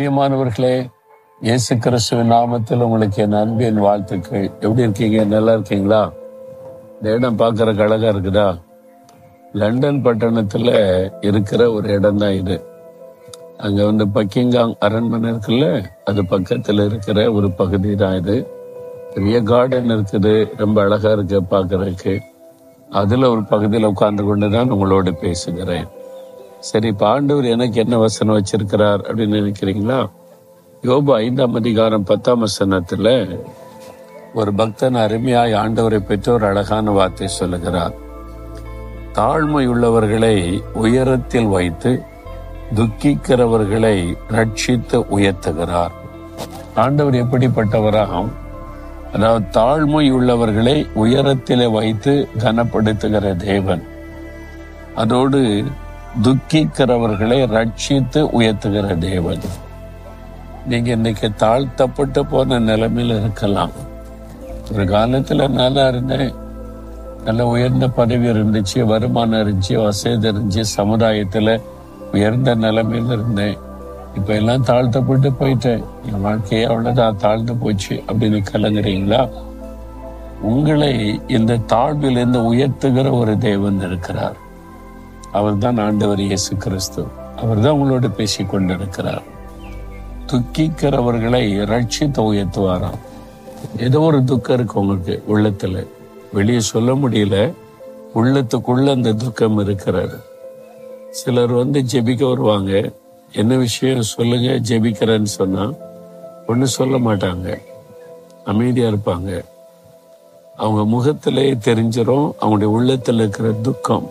பிரியமானவர்களே, இயேசு கிறிஸ்துவின் நாமத்தில் உங்களுக்கு என் அன்பின் வாழ்த்துக்கள். எப்படி இருக்கீங்க? நல்லா இருக்கீங்களா? இந்த இடம் பார்க்கறக்கு அழகா இருக்குதா? லண்டன் பட்டணத்துல இருக்கிற ஒரு இடம் தான் இது. அங்க பக்கிங்காம் அரண்மனை இருக்குல்ல, அது பக்கத்துல இருக்கிற ஒரு பகுதி தான் இது. பெரிய கார்டன் இருக்குது, ரொம்ப அழகா இருக்கு பார்க்கறதுக்கு. அதுல ஒரு பகுதியில் உட்கார்ந்து கொண்டுதான் உங்களோடு பேசுகிறேன். சரி, இப்ப ஆண்டவர் எனக்கு என்ன வசனம் வச்சிருக்கிறார் அப்படின்னு நினைக்கிறீங்களா? யோபு 5ஆம் அதிகாரம் 10ஆம் வசனத்துல ஒரு பக்தன் அருமையாய் ஆண்டவரை பெற்ற ஒரு அழகான வார்த்தை சொல்லுகிறார். தாழ்மை உள்ளவர்களை உயரத்தில் வைத்து துக்கிக்கிறவர்களை ரட்சித்து உயர்த்துகிறார். ஆண்டவர் எப்படிப்பட்டவராம்? அதாவது தாழ்மை உள்ளவர்களை உயரத்திலே வைத்து கனப்படுத்துகிற தேவன், அதோடு துக்கிக்கிறவர்களை ரட்சித்து உயர்த்துகிற தேவன். நீங்க இன்னைக்கு தாழ்த்தப்பட்டு போன நிலைமையில இருக்கலாம். ஒரு காலத்துல நல்லா இருந்தேன், நல்ல உயர்ந்த பதவி இருந்துச்சு, வருமானம் இருந்துச்சு, வசதி இருந்துச்சு, சமுதாயத்துல உயர்ந்த நிலைமையில இருந்தேன். இப்ப எல்லாம் தாழ்த்தப்பட்டு போயிட்டேன், என் வாழ்க்கையே அவ்வளவுதான் தாழ்ந்து போச்சு அப்படின்னு கலங்குறீங்களா? உங்களை இந்த தாழ்விலிருந்து உயர்த்துகிற ஒரு தேவன் இருக்கிறார். அவர் தான் ஆண்டவர் இயேசு கிறிஸ்து. அவர் தான் உங்களோடு பேசி கொண்டிருக்கிறார். துக்கிக்கிறவர்களை ரட்சித்து உயர்த்துவாராம். ஏதோ ஒரு துக்கம் இருக்கு உங்களுக்கு உள்ளத்துல, வெளியே சொல்ல முடியல, உள்ளத்துக்குள்ள அந்த துக்கம் இருக்கிறாரு. சிலர் ஜெபிக்க வருவாங்க, என்ன விஷயம் சொல்லுங்க, ஜெபிக்கிறேன்னு சொன்னா ஒன்னும் சொல்ல மாட்டாங்க, அமைதியா இருப்பாங்க. அவங்க முகத்திலே தெரிஞ்சிடும் அவங்களுடைய உள்ளத்துல இருக்கிற துக்கம்.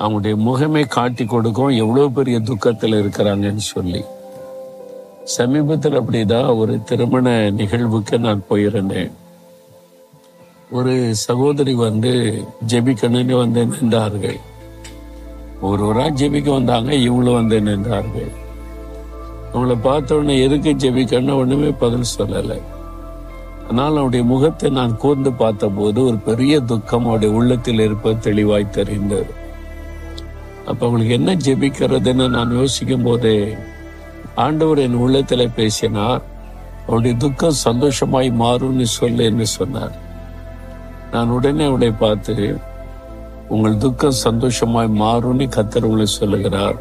அவங்களுடைய முகமே காட்டி கொடுக்கும் எவ்வளவு பெரிய துக்கத்துல இருக்கிறாங்கன்னு சொல்லி. சமீபத்தில் அப்படிதான் ஒரு திருமண நிகழ்வுக்கு நான் போயிருந்தேன். ஒரு சகோதரி ஜெபிக்கணும்னு நின்றார்கள். ஒருவரா ஜெபிக்க வந்தாங்க, இவங்களும் நின்றார்கள். அவங்கள பார்த்த உடனே எதுக்கு ஜெபிக்கணும் ஒண்ணுமே பதில் சொல்லலை. ஆனால் அவருடைய முகத்தை நான் கூர்ந்து பார்த்த போது ஒரு பெரிய துக்கம் அவருடைய உள்ளத்தில் இருப்பது தெளிவாய் தெரிந்தது. அப்ப அவங்களுக்கு என்ன ஜெபிக்கிறதுன்னு நான் யோசிக்கும் போதே ஆண்டவர் என் உள்ளத்துல பேசினார். அவருடைய துக்கம் சந்தோஷமாய் மாறும்னு என்று சொன்னார். நான் உடனே அவளை பார்த்து, உங்கள் துக்கம் சந்தோஷமாய் மாறும்னு கர்த்தர் உங்களுக்கு சொல்லுகிறார்.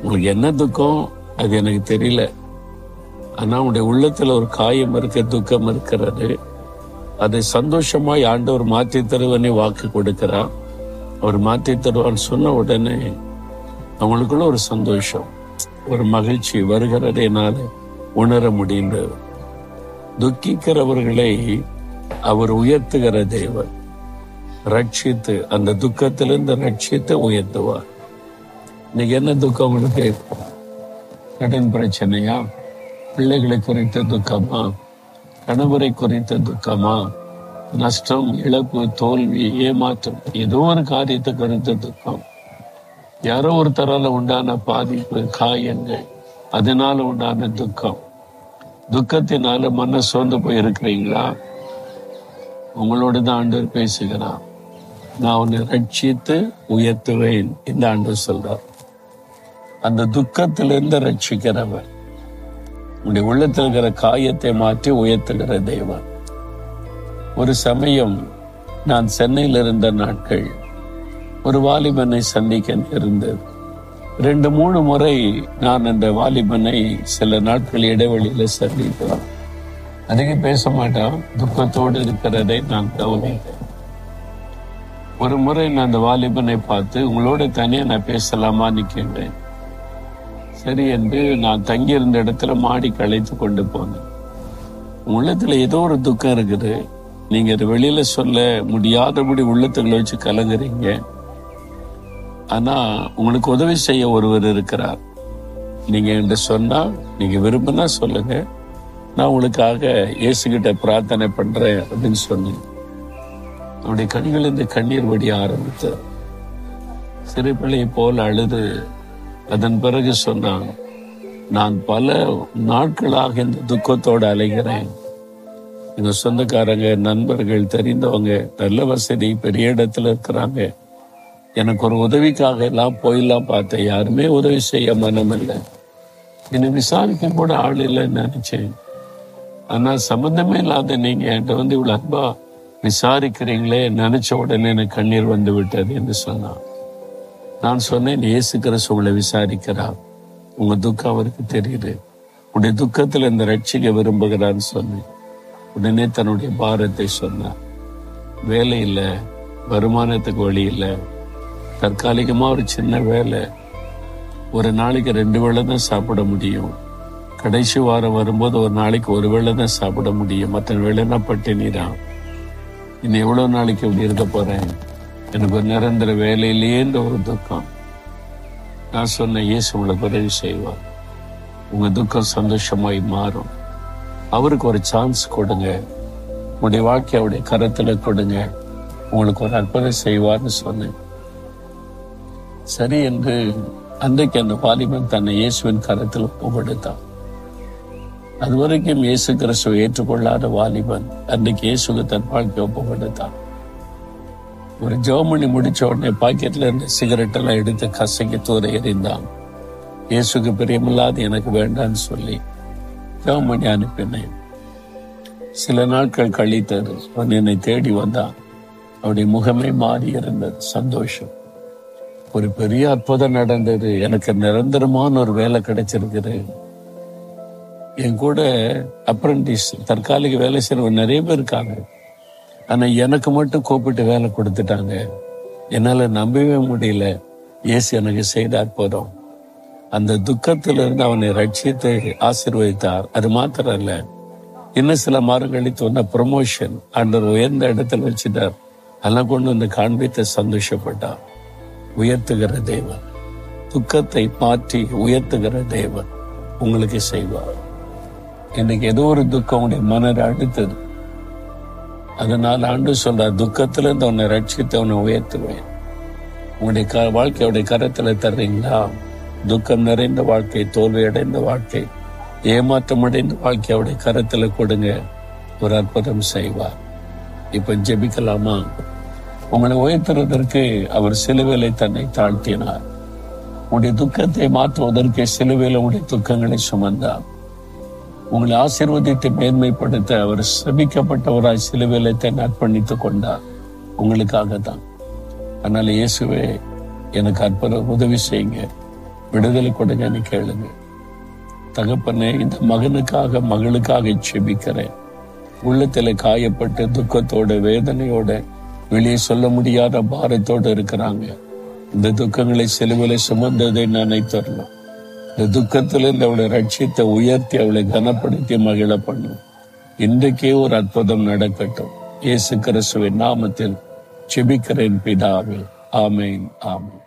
உங்களுக்கு என்ன துக்கம் அது எனக்கு தெரியல, ஆனா உங்களுடைய உள்ளத்துல ஒரு காயம் இருக்க, துக்கம் இருக்கிறது. அதை சந்தோஷமாய் ஆண்டவர் மாற்றி தருவனே வாக்கு கொடுக்கிறார். அவர் மாற்றி தருவான்னு சொன்ன உடனே அவங்களுக்குள்ள ஒரு சந்தோஷம், ஒரு மகிழ்ச்சி வருகிறதை என்னால் உணர முடிந்தது. துக்கிக்கிறவர்களை அவர் உயர்த்துகிற தேவன், ரட்சித்து அந்த துக்கத்திலிருந்து ரட்சித்து உயர்த்துவார். இன்னைக்கு என்ன துக்கம் உங்களுக்கு? கடன் பிரச்சனையா? பிள்ளைகளை குறித்த துக்கமா? கணவரை குறித்த துக்கமா? நஷ்டம், இழப்பு, தோல்வி, ஏமாற்றம், ஏதோ ஒரு காரியத்தை குறித்த துக்கம். யாரோ ஒருத்தரால உண்டான பாதிப்பு, காயங்கள், அதனால உண்டான துக்கம். துக்கத்தினால மன சோர்ந்து போய் இருக்கிறீங்களா? உங்களோட தான் ஆண்டவர் பேசுகிறார். நான் உன்னை ரட்சித்து உயர்த்துவேன் இந்த ஆண்டவர் சொல்றார். அந்த துக்கத்திலிருந்து ரட்சிக்கிறவர், உங்களுடைய உள்ளத்தில் இருக்கிற காயத்தை மாற்றி உயர்த்துகிற தேவன். ஒரு சமயம் நான் சென்னையில் இருந்த நாட்கள் ஒரு வாலிபனை சந்திக்க இருந்தது. 2-3 முறை நான் அந்த வாலிபனை சில நாட்கள் இடைவெளியில சந்தித்தேன். அதிகம் பேச மாட்டான், துக்கத்தோடு இருக்கிறதை நான் கவனித்தேன். ஒரு முறை நான் அந்த வாலிபனை பார்த்து, உங்களோட தனியா நான் பேசலாமான்னு கேட்டேன். சரி என்று நான் தங்கியிருந்த இடத்துல மாடிக்கு அழைத்து கொண்டு போனேன். உள்ளத்துல ஏதோ ஒரு துக்கம் இருக்குது, நீங்க அதை வெளியில சொல்ல முடியாதபடி உள்ளத்துக்குள்ள வச்சு கலங்குறீங்க. ஆனா உங்களுக்கு உதவி செய்ய ஒருவர் இருக்கிறார். நீங்க என்கிட்ட சொன்னா, நீங்க விரும்பினா சொல்லுங்க, நான் உங்களுக்காக இயேசுகிட்ட பிரார்த்தனை பண்றேன் அப்படின்னு சொன்னேன். அவருடைய கண்களிலிருந்து கண்ணீர் வடிய ஆரம்பித்த சிறு பிள்ளையை போல அழுது அதன் பிறகு சொன்னான், நான் பல நாட்களாக இந்த துக்கத்தோடு அலைகிறேன். எங்க சொந்தக்காரங்க, நண்பர்கள், தெரிந்தவங்க, நல்ல வசதி, பெரிய இடத்துல இருக்கிறாங்க. எனக்கு ஒரு உதவிக்காக எல்லாம் போயெல்லாம் பார்த்தேன், யாருமே உதவி செய்ய மனம் இல்லை. என்னை விசாரிக்க கூட ஆள் இல்லைன்னு நினைச்சேன். ஆனா சம்பந்தமே இல்லாத நீங்க என்கிட்ட இவ்வளவு அன்பா விசாரிக்கிறீங்களே, நினைச்ச உடனே எனக்கு கண்ணீர் வந்து விட்டது என்று சொன்னான். நான் சொன்னேன், இயேசு கிறிஸ்து உங்களை விசாரிக்கிறார். உங்க துக்கம் அவருக்கு தெரியுது. உடைய துக்கத்துல இந்த ரட்சிக்க விரும்புகிறான்னு சொன்னேன். உடனே தன்னுடைய பாரத்தை சொன்னார். வேலை இல்லை, வருமானத்துக்கு வழி இல்லை, தற்காலிகமா ஒரு சின்ன வேலை, ஒரு நாளைக்கு 2 வேளை தான் சாப்பிட முடியும், கடைசி வாரம் வரும்போது ஒரு நாளைக்கு 1 வேளை தான் சாப்பிட முடியும், மற்ற வேலைன்னா பட்டினிதான். இன்னும் எவ்வளவு நாளைக்கு இப்படி இருக்க போறேன், எனக்கு ஒரு நிரந்தர வேலையிலேன்ற ஒரு துக்கம். நான் சொன்ன, இயேசு உங்களுக்கு உதவி செய்வார். உங்க துக்கம் சந்தோஷமாய் மாறும். அவருக்கு ஒரு சான்ஸ் கொடுங்க. உங்களுடைய வாழ்க்கை அவருடைய கரத்துல கொடுங்க. உங்களுக்கு ஒரு அற்புதம் செய்வார்னு சொன்னேன். சரி என்று அன்றைக்கு அந்த வாலிபன் தன்னை இயேசுவின் கரத்தில் ஒப்புக்கொடுத்தான். அதுவரைக்கும் இயேசு கிறிஸ்துவை ஏற்றுக்கொள்ளாத வாலிபன் அன்றைக்கு இயேசுக்கு தன் வாழ்க்கை ஒப்புக்கொடுத்தான். ஒரு ஜெபமணி முடிச்ச உடனே பாக்கெட்ல இருந்து சிகரெட் எல்லாம் எடுத்து கசங்கி தூர எறிந்தான். இயேசுக்கு பிரியமில்லாது எனக்கு வேண்டான்னு சொல்லி ஜெபமணி அனுப்பினேன். சில நாட்கள் கழித்தது. அவன் என்னை தேடி வந்தான். அவருடைய முகமே மாறி இருந்தது. சந்தோஷம். ஒரு பெரிய அற்புதம் நடந்தது. எனக்கு நிரந்தரமான ஒரு வேலை கிடைச்சிருக்குது. என் கூட அப்ரண்டிஸ் தற்காலிக வேலை செய்யறவங்க நிறைய பேர் இருக்காங்க. ஆனா எனக்கு மட்டும் கூப்பிட்டு வேலை கொடுத்துட்டாங்க. என்னால நம்பவே முடியல. இயேசு எனக்கு செய்த அற்புதம். அந்த துக்கத்திலிருந்து அவனை ரட்சித்து ஆசீர்வதித்தார். அது மாத்திரம் இல்ல, இன்னும் சில மாதம் கழித்து வந்த ப்ரமோஷன் ஆண்டவர் உயர்ந்த இடத்துல வச்சுட்டார். அதெல்லாம் கொண்டு வந்து காண்பித்து சந்தோஷப்பட்டார். உயர்த்துகிற தேவன், துக்கத்தை மாற்றி உயர்த்துகிற தேவன் உங்களுக்கு செய்வார். இன்னைக்கு ஏதோ ஒரு துக்கம் உடைய மனதை அடுத்தது. அதனால ஆண்டு சொல்றார், துக்கத்திலிருந்து அவனை ரட்சித்து அவனை உயர்த்துவேன். உங்களுடைய வாழ்க்கையுடைய கரத்துல தர்றீங்களா? துக்கம் நிறைந்த வாழ்க்கை, தோல்வி அடைந்த வாழ்க்கை, ஏமாற்றம் அடைந்த வாழ்க்கை அவருடைய கரத்துல கொடுங்க. ஒரு அற்புதம் செய்வார். இப்ப ஜெபிக்கலாமா? உங்களை உயர்த்துறதற்கு அவர் சிலுவையிலே தன்னை தாழ்த்தினார். உங்களுடைய துக்கத்தை மாற்றுவதற்கு சிலுவையில் உங்களுடைய துக்கங்களை சுமந்தார். உங்களை ஆசீர்வதித்து மேன்மைப்படுத்த அவர் சபிக்கப்பட்டவராய் சிலுவையிலே தன்னை அர்ப்பணித்துக் கொண்டார். உங்களுக்காகத்தான். அதனால இயேசுவே, எனக்கு அற்புதம் உதவி செய்யுங்க, விடுதலை கொடுங்கன்னு கேளுங்க. தகப்பனே, இந்த மகனுக்காக மகளுக்காக செபிக்கிறேன். உள்ளத்துல காயப்பட்டு துக்கத்தோட வேதனையோட வெளியே சொல்ல முடியாத பாரத்தோடு இருக்கிறாங்க. இந்த துக்கங்களை சிலுவையிலே சுமந்ததை நினைத்தரலாம். இந்த துக்கத்திலிருந்து அவளை ரட்சித்த உயர்த்தி அவளை கனப்படுத்தி மகிழ பண்ணும். இன்றைக்கே ஒரு அற்புதம் நடக்கட்டும். இயேசு கிறிஸ்துவின் நாமத்தில் செபிக்கிறேன் பிதாவே. ஆமேன், ஆமேன்.